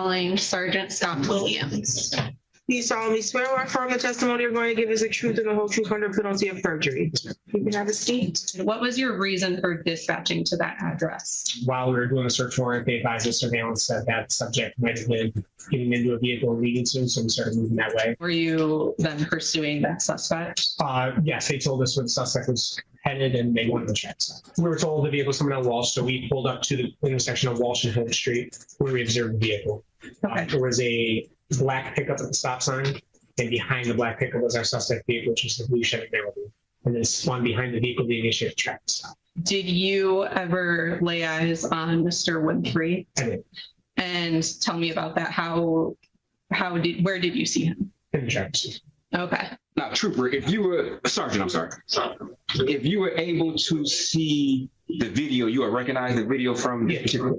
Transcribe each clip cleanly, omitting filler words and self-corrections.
Calling Sergeant Scott Williams. Do you solemnly swear or affirm the testimony you're going to give is the truth and the whole truth under penalty of perjury? You can have a seat. What was your reason for dispatching to that address? While we were doing a search warrant, they advised us surveillance that that subject might have been getting into a vehicle leading soon, so we started moving that way. Were you then pursuing that suspect? Yes, they told us where the suspect was headed and they wanted to check. We were told the vehicle was coming down Walsh, so we pulled up to the intersection of Walsh and Hope Street where we observed the vehicle. Okay. There was a black pickup at the stop sign, and behind the black pickup was our suspect vehicle, which was the blue Chevy Malibu. And then spun behind the vehicle, the initiative traffic stop. Did you ever lay eyes on Mr. Winfrey? I did. And tell me about that. Where did you see him? In the traffic stop. Okay. Now, Trooper, if you were, Sergeant, I'm sorry. If you were able to see the video, you would recognize the video from this particular.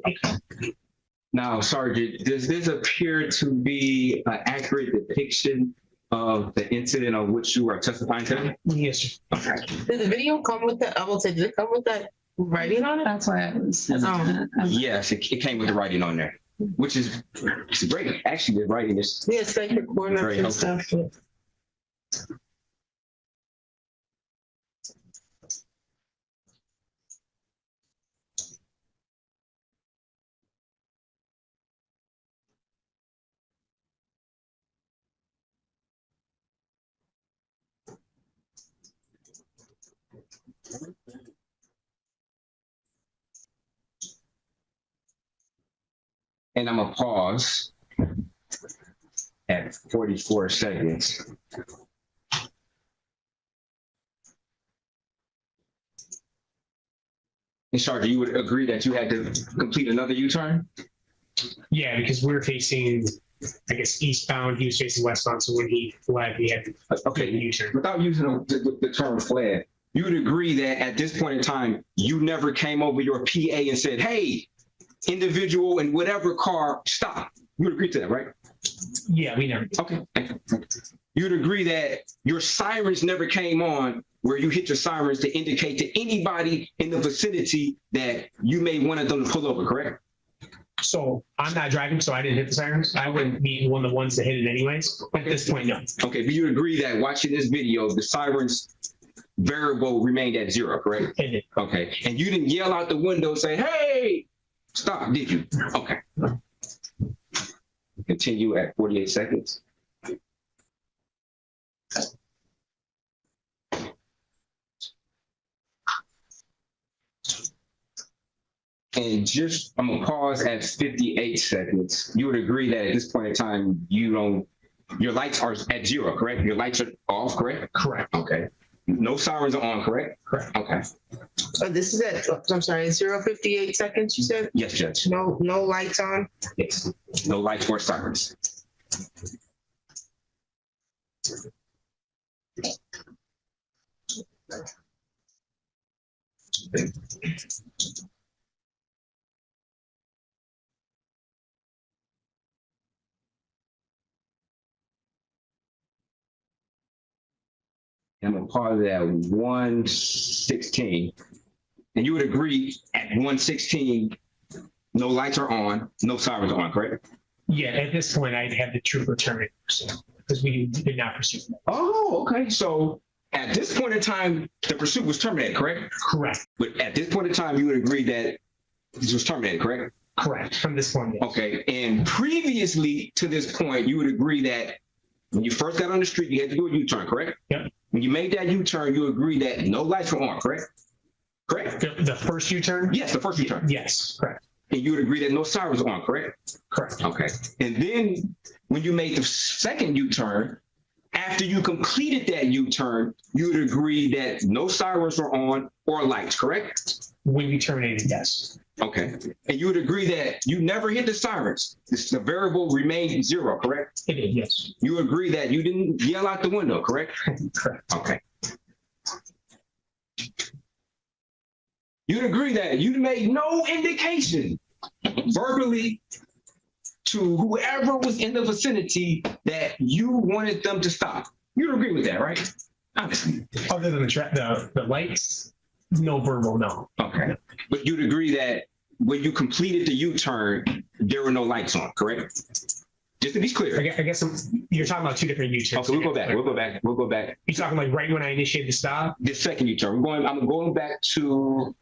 Now, Sergeant, does this appear to be an accurate depiction of the incident on which you are testifying to? Yes, sir. Okay. Did the video come with that? I will say, did it come with that writing on it? That's why I was hesitant. Yes, it came with the writing on there, which is it's great. Actually, the writing is Yes, thank you for Very and stuff. and I'm gonna pause at 44 seconds. And Sergeant, you would agree that you had to complete another U-turn? Yeah, because we were facing, I guess, eastbound, he was facing westbound, so when he fled, we had to Okay, U-turn. without using the term fled, you would agree that at this point in time, you never came over your PA and said, hey, individual in whatever car, stop. You would agree to that, right? Yeah, we never. Okay. You'd agree that your sirens never came on where you hit your sirens to indicate to anybody in the vicinity that you may want them to pull over, correct? So I'm not driving, so I didn't hit the sirens. I wouldn't be one of the ones that hit it anyways. At this point, no. Okay, but you agree that watching this video, the sirens variable remained at 0, correct? Hit it. Okay, and you didn't yell out the window say, hey, stop, did you? Okay. Continue at 48 seconds. And just, I'm gonna pause at 58 seconds. You would agree that at this point in time, your lights are at 0, correct? Your lights are off, correct? Correct. Okay. No sirens are on, correct? Correct. Okay. This is at, I'm sorry, 0:58 seconds, you said? Yes, Judge. No lights on? Yes. No lights or sirens. I'm gonna pause it at 1:16. And you would agree at 1:16, no lights are on, no sirens are on, correct? Yeah, at this point, I'd have the trooper terminate because we did not pursue that. Oh, okay. So at this point in time, the pursuit was terminated, correct? Correct. But at this point in time, you would agree that this was terminated, correct? Correct. From this point, yes. Okay. And previously to this point, you would agree that when you first got on the street, you had to do a U-turn, correct? Yep. When you made that U-turn, you agree that no lights were on, correct? Correct? The first U-turn? Yes, the first U-turn. Yes, correct. And you would agree that no sirens were on, correct? Correct. Okay. And then when you made the second U-turn, after you completed that U-turn, you would agree that no sirens were on or lights, correct? When you terminated, yes. Okay. And you would agree that you never hit the sirens. The variable remained 0, correct? It did, yes. You agree that you didn't yell out the window, correct? Correct. Okay. You'd agree that you made no indication verbally to whoever was in the vicinity that you wanted them to stop. You'd agree with that, right? Honestly. Other than the lights, no verbal, no. Okay. But you'd agree that when you completed the U-turn, there were no lights on, correct? Just to be clear. I guess you're talking about two different U-turns. Okay, we'll go back. You're talking like right when I initiated the stop? The second U-turn. I'm going back to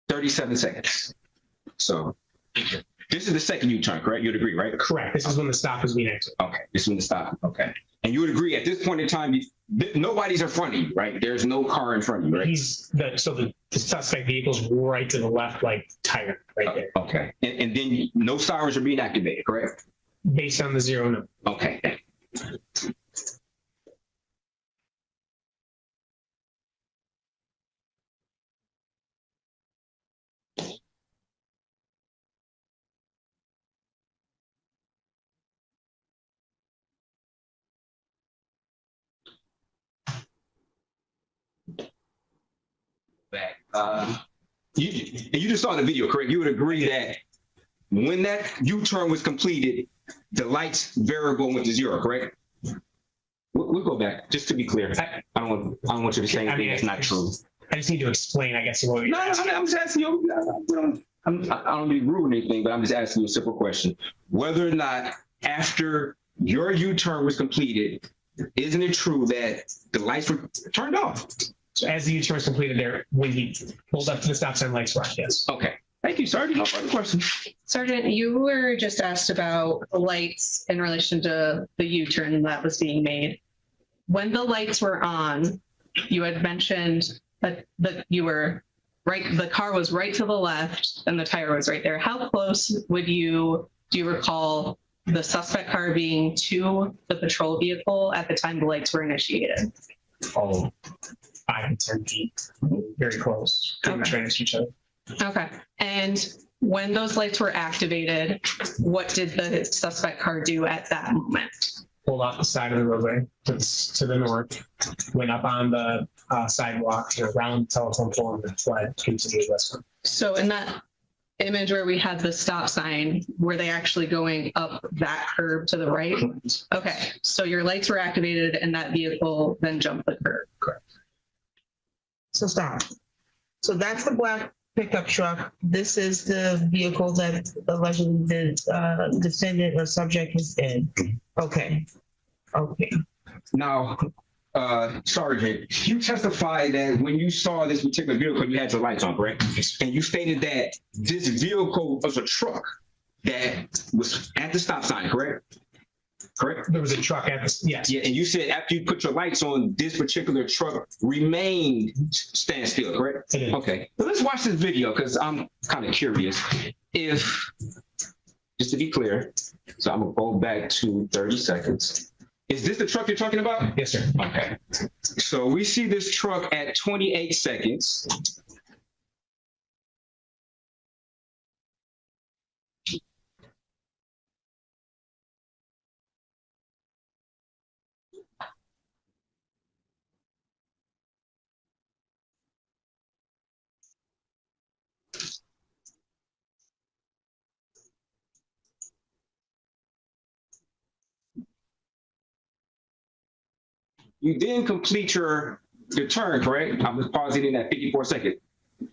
37 seconds. So this is the second U-turn, correct? You'd agree, right? Correct. This is when the stop was being exited. Okay, this is when the stop. Okay. And you would agree at this point in time, nobody's in front of you, right? There's no car in front of you, right? The suspect vehicle's right to the left, like tire right there. Okay. And then no sirens are being activated, correct? Based on the 0 number. Okay. Back. You just saw the video, correct? You would agree that when that U-turn was completed, the lights variable went to 0, correct? We'll go back just to be clear. I don't want you to say anything that's not true. I just need to explain, I guess. What No, I'm just asking you. I don't mean to ruin anything, but I'm just asking you a simple question. Whether or not after your U-turn was completed, isn't it true that the lights were turned off? So as the U-turn was completed there, when he pulled up to the stop sign, lights were on, yes. Okay. Thank you, Sergeant. No further questions. Sergeant, you were just asked about lights in relation to the U-turn that was being made. When the lights were on, you had mentioned that you were right, the car was right to the left and the tire was right there. How close do you recall the suspect car being to the patrol vehicle at the time the lights were initiated? Oh, 5 to 10 feet, very close, pretty much right next to each other. Okay. And when those lights were activated, what did the suspect car do at that moment? Pulled off the side of the roadway to the north, went up on the sidewalk, around the telephone pole, and then fled, continued westward. So in that image where we had the stop sign, were they actually going up that curb to the right? Okay. So your lights were activated and that vehicle then jumped the curb. Correct. So stop. So that's the black pickup truck. This is the vehicle that allegedly the defendant or subject is in. Okay. Okay. Now, Sergeant, you testified that when you saw this particular vehicle, you had your lights on, correct? And you stated that this vehicle was a truck that was at the stop sign, correct? Correct? There was a truck at the, yes. Yeah, and you said after you put your lights on, this particular truck remained standstill, correct? It is. Okay, so let's watch this video because I'm kind of curious. Just to be clear, so I'm gonna go back to 30 seconds. Is this the truck you're talking about? Yes, sir. Okay. So we see this truck at 28 seconds. You then complete your turn, correct? I'm just pausing in at 54 seconds.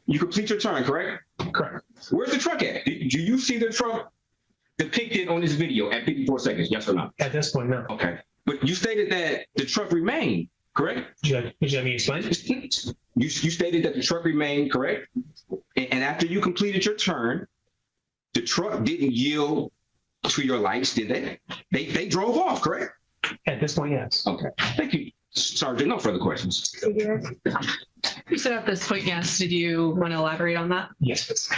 You complete your turn, correct? Correct. Where's the truck at? Do you see the truck depicted on this video at 54 seconds? Yes or no? At this point, no. Okay. But you stated that the truck remained, correct? Would you let me explain? You stated that the truck remained, correct? And after you completed your turn, the truck didn't yield to your lights, did they? They drove off, correct? At this point, yes. Okay. Thank you, Sergeant. No further questions. You said at this point, yes. Did you want to elaborate on that? Yes.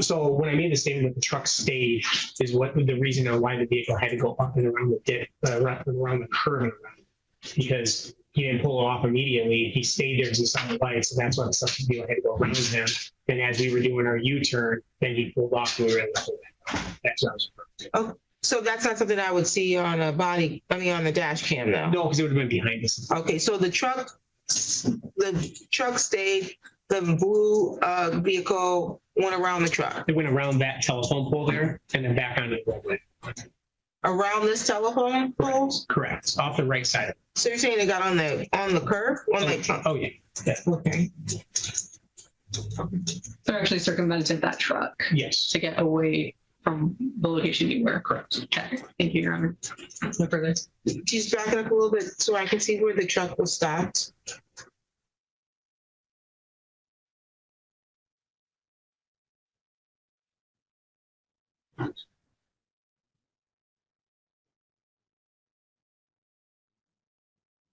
So when I made the statement that the truck stayed is what the reason why the vehicle had to go up and around the dip, around the curve and around, because he didn't pull it off immediately. He stayed there to the side of the lights, so that's why the suspect vehicle had to go around him. And as we were doing our U-turn, then he pulled off and we were able to pull back. That's what I was referring to. Oh, so that's not something I would see on a body, on the dash cam though? No, because it would have been behind us. Okay, so the truck stayed, the blue vehicle went around the truck. It went around that telephone pole there and then back onto the roadway. Around this telephone pole? Correct. Off the right side. So you're saying they got on the curb? Oh, yeah. Yeah. Okay. So actually circumvented that truck Yes. to get away from the location you were. Correct. Okay. Thank you, Your Honor. No further. Just back it up a little bit so I can see where the truck was stopped.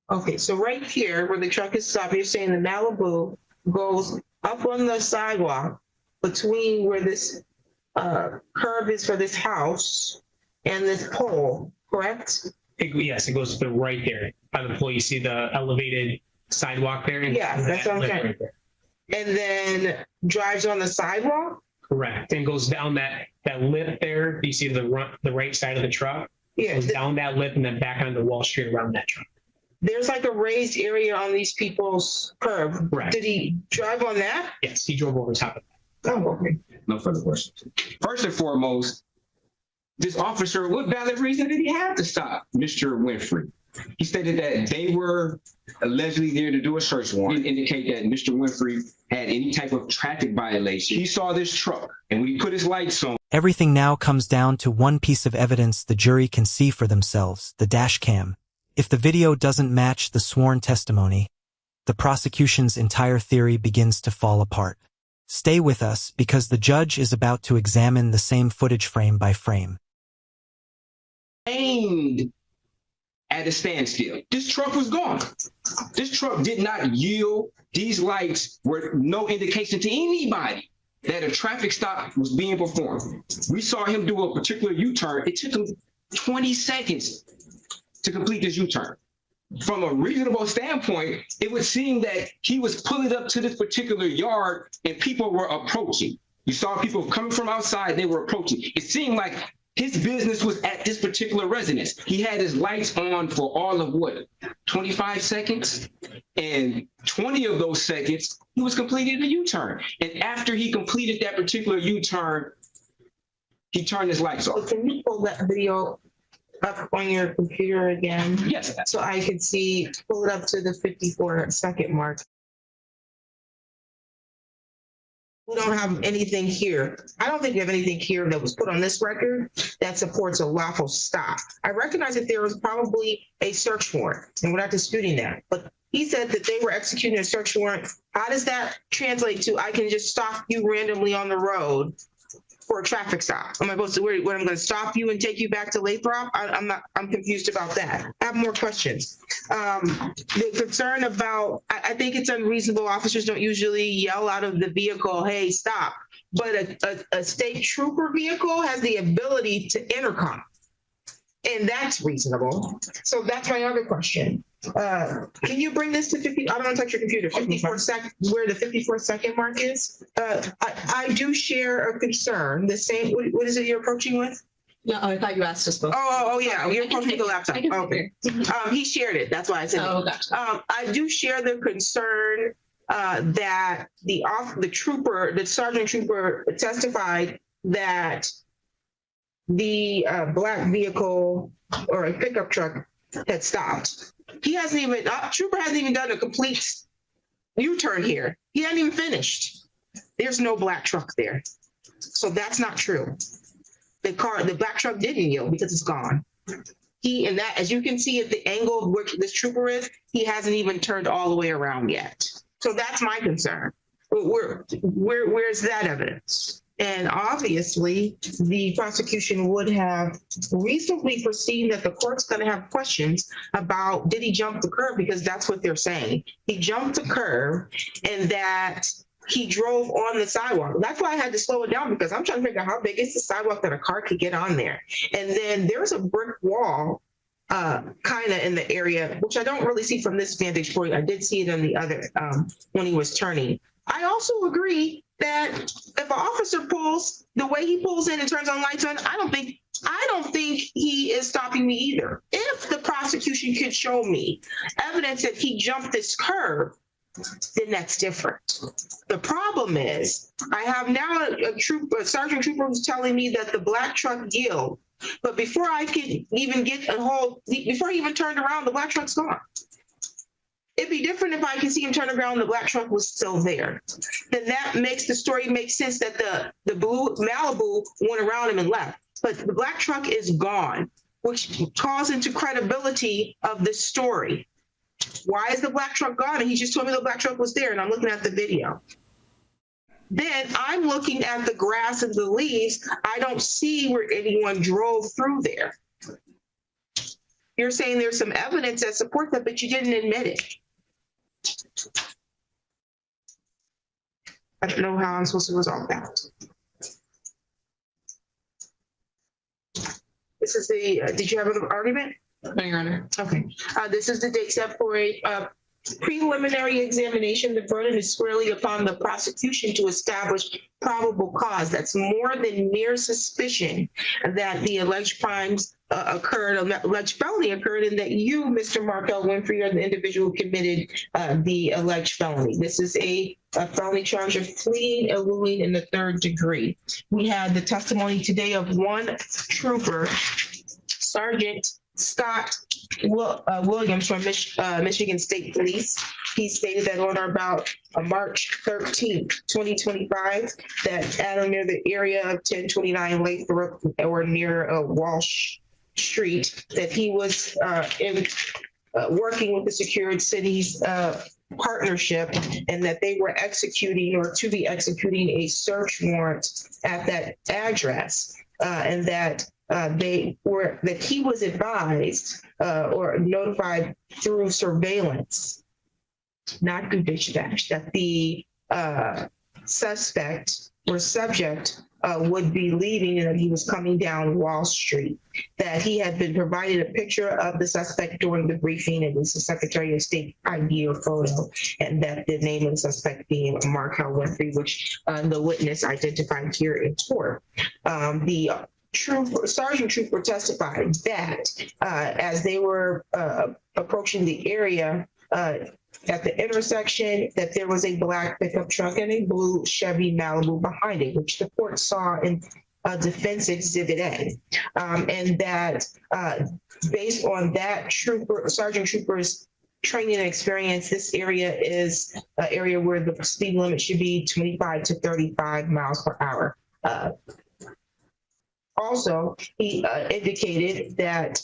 Okay, so right here where the truck is stopped, you're saying the Malibu goes up on the sidewalk between where this curb is for this house and this pole, correct? Yes, it goes to the right there by the pole. You see the elevated sidewalk there? Yeah, that's what I'm saying. Right there. And then drives on the sidewalk? Correct. And goes down that lip there. You see the right side of the truck? Yeah. Goes down that lip and then back onto Wall Street around that truck. There's like a raised area on these people's curb. Correct. Did he drive on that? Yes, he drove over top of that. Oh, okay. No further questions. First and foremost, this officer, what valid reason did he have to stop Mr. Winfrey? He stated that they were allegedly there to do a search warrant, indicate that Mr. Winfrey had any type of traffic violation. He saw this truck, and when he put his lights on, Everything now comes down to one piece of evidence the jury can see for themselves, the dash cam. If the video doesn't match the sworn testimony, the prosecution's entire theory begins to fall apart. Stay with us because the judge is about to examine the same footage frame by frame. aimed at a standstill. This truck was gone. This truck did not yield. These lights were no indication to anybody that a traffic stop was being performed. We saw him do a particular U-turn. It took him 20 seconds to complete this U-turn. From a reasonable standpoint, it would seem that he was pulling up to this particular yard and people were approaching. You saw people coming from outside, they were approaching. It seemed like his business was at this particular residence. He had his lights on for all of what, 25 seconds? And 20 of those seconds, he was completing a U-turn. And after he completed that particular U-turn, he turned his lights So off. can you pull that video up on your computer again? Yes. So I could see, pull it up to the 54-second mark. We don't have anything here. I don't think we have anything here that was put on this record that supports a lawful stop. I recognize that there was probably a search warrant, and we're not disputing that. But he said that they were executing a search warrant. How does that translate to I can just stop you randomly on the road for a traffic stop? Am I supposed to, what, I'm going to stop you and take you back to Lathrop? I'm confused about that. I have more questions. The concern about, I think it's unreasonable. Officers don't usually yell out of the vehicle, hey, stop. But a state trooper vehicle has the ability to intercom. And that's reasonable. So that's my other question. Can you bring this to 50? I don't want to touch your computer. 54-second, where the 54-second mark is. I do share a concern. The same. What is it you're approaching with? No, I thought you asked us both. Oh, yeah. You're approaching the laptop. Okay. He shared it. That's why I said. Oh, gotcha. I do share the concern that the sergeant trooper testified that the black vehicle or a pickup truck had stopped. He hasn't even, trooper hasn't even done a complete U-turn here. He hadn't even finished. There's no black truck there. So that's not true. The black truck didn't yield because it's gone. And that, as you can see at the angle of which this trooper is, he hasn't even turned all the way around yet. So that's my concern. Where's that evidence? And obviously, the prosecution would have reasonably foreseen that the court's going to have questions about, did he jump the curb? Because that's what they're saying. He jumped the curb and that he drove on the sidewalk. That's why I had to slow it down, because I'm trying to figure out how big is the sidewalk that a car could get on there. And then there's a brick wall kind of in the area, which I don't really see from this vantage point. I did see it on the other when he was turning. I also agree that if an officer pulls the way he pulls in and turns on lights on, I don't think he is stopping me either. If the prosecution could show me evidence that he jumped this curb, then that's different. The problem is I have now a sergeant trooper who's telling me that the black truck yielded, but before I could even get before he even turned around, the black truck's gone. It'd be different if I could see him turn around and the black truck was still there. Then that makes the story make sense that the blue Malibu went around him and left. But the black truck is gone, which calls into credibility of the story. Why is the black truck gone? And he just told me the black truck was there, and I'm looking at the video. Then I'm looking at the grass and the leaves. I don't see where anyone drove through there. You're saying there's some evidence that supports that, but you didn't admit it. I don't know how I'm supposed to resolve that. This is the, did you have an argument? No, Your Honor. Okay. This is the date set for a preliminary examination. The burden is squarely upon the prosecution to establish probable cause. That's more than mere suspicion that the alleged crimes occurred, alleged felony occurred, and that you, Mr. Markel Winfrey, are the individual who committed the alleged felony. This is a felony charge of fleeing, eluding in the third degree. We had the testimony today of one trooper, Sergeant Scott Williams from Michigan State Police. He stated that on or about March 13th, 2025, that at or near the area of 1029 Lathrop or near Walsh Street, that he was working with the secured cities partnership, and that they were executing or to be executing a search warrant at that address, and that that he was advised or notified through surveillance, not through dispatch, that the suspect or subject would be leaving and that he was coming down Wall Street, that he had been provided a picture of the suspect during the briefing. It was the Secretary of State ID or photo, and that the name of the suspect being Markel Winfrey, which the witness identified here in court. The Sergeant Trooper testified that as they were approaching the area at the intersection, that there was a black pickup truck and a blue Chevy Malibu behind it, which the court saw in Defense Exhibit A, and that based on that Sergeant Trooper's training and experience, this area is an area where the speed limit should be 25 to 35 miles per hour. Also, he indicated that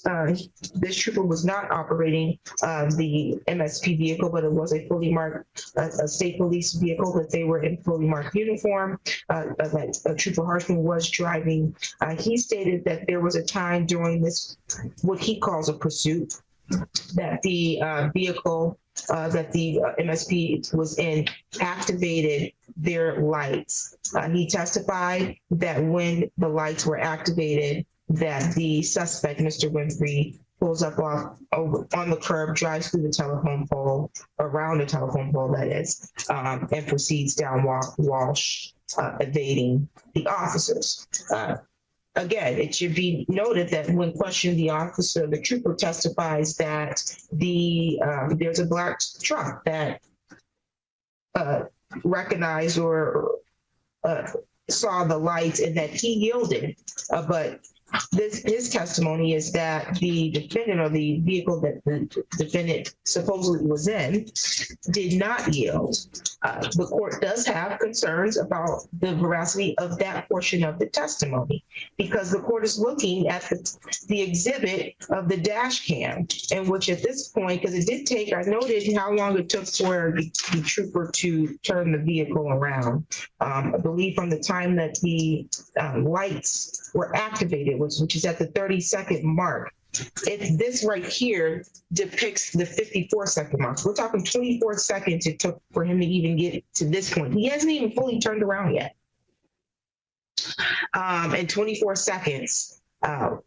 this trooper was not operating the MSP vehicle, but it was a fully marked state police vehicle, that they were in fully marked uniform, that Trooper Harshman was driving. He stated that there was a time during this, what he calls a pursuit, that the vehicle that the MSP was in activated their lights. He testified that when the lights were activated, that the suspect, Mr. Winfrey, pulls up on the curb, drives through the telephone pole, around the telephone pole, that is, and proceeds down Walsh, evading the officers. Again, it should be noted that when questioned, the trooper testifies that there's a black truck that recognized or saw the lights and that he yielded, but his testimony is that the defendant, or the vehicle that the defendant supposedly was in, did not yield. The court does have concerns about the veracity of that portion of the testimony, because the court is looking at the exhibit of the dash cam, in which at this point, because it did take, I noted how long it took for the trooper to turn the vehicle around. I believe from the time that the lights were activated, which is at the 30-second mark. This right here depicts the 54-second mark. We're talking 24 seconds it took for him to even get to this point. He hasn't even fully turned around yet. And 24 seconds,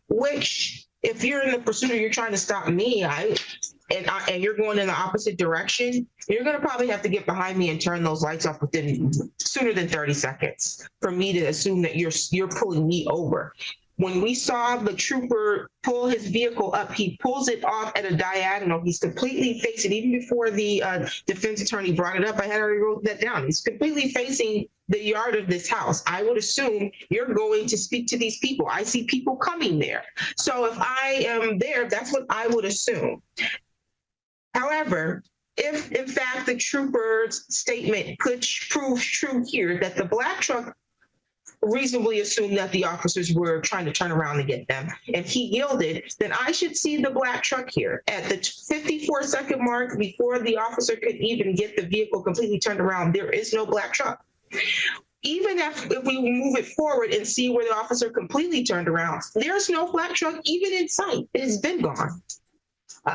which if you're in the pursuit or you're trying to stop me, and you're going in the opposite direction, you're going to probably have to get behind me and turn those lights off within sooner than 30 seconds for me to assume that you're pulling me over. When we saw the trooper pull his vehicle up, he pulls it off at a diagonal. He's completely facing, even before the defense attorney brought it up, I had already wrote that down. He's completely facing the yard of this house. I would assume you're going to speak to these people. I see people coming there. So if I am there, that's what I would assume. However, if in fact the trooper's statement could prove true here, that the black truck reasonably assumed that the officers were trying to turn around and get them, and he yielded, then I should see the black truck here at the 54-second mark before the officer could even get the vehicle completely turned around. There is no black truck. Even if we move it forward and see where the officer completely turned around, there's no black truck even in sight. It has been gone.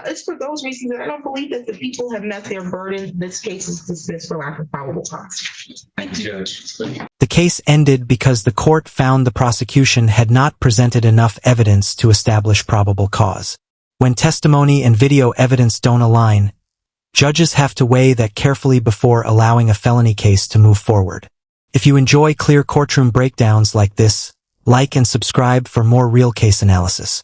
It's for those reasons that I don't believe that the people have met their burden. This case is dismissed for lack of probable cause. Thank you, Judge. The case ended because the court found the prosecution had not presented enough evidence to establish probable cause. When testimony and video evidence don't align, judges have to weigh that carefully before allowing a felony case to move forward. If you enjoy clear courtroom breakdowns like this, like and subscribe for more real case analysis.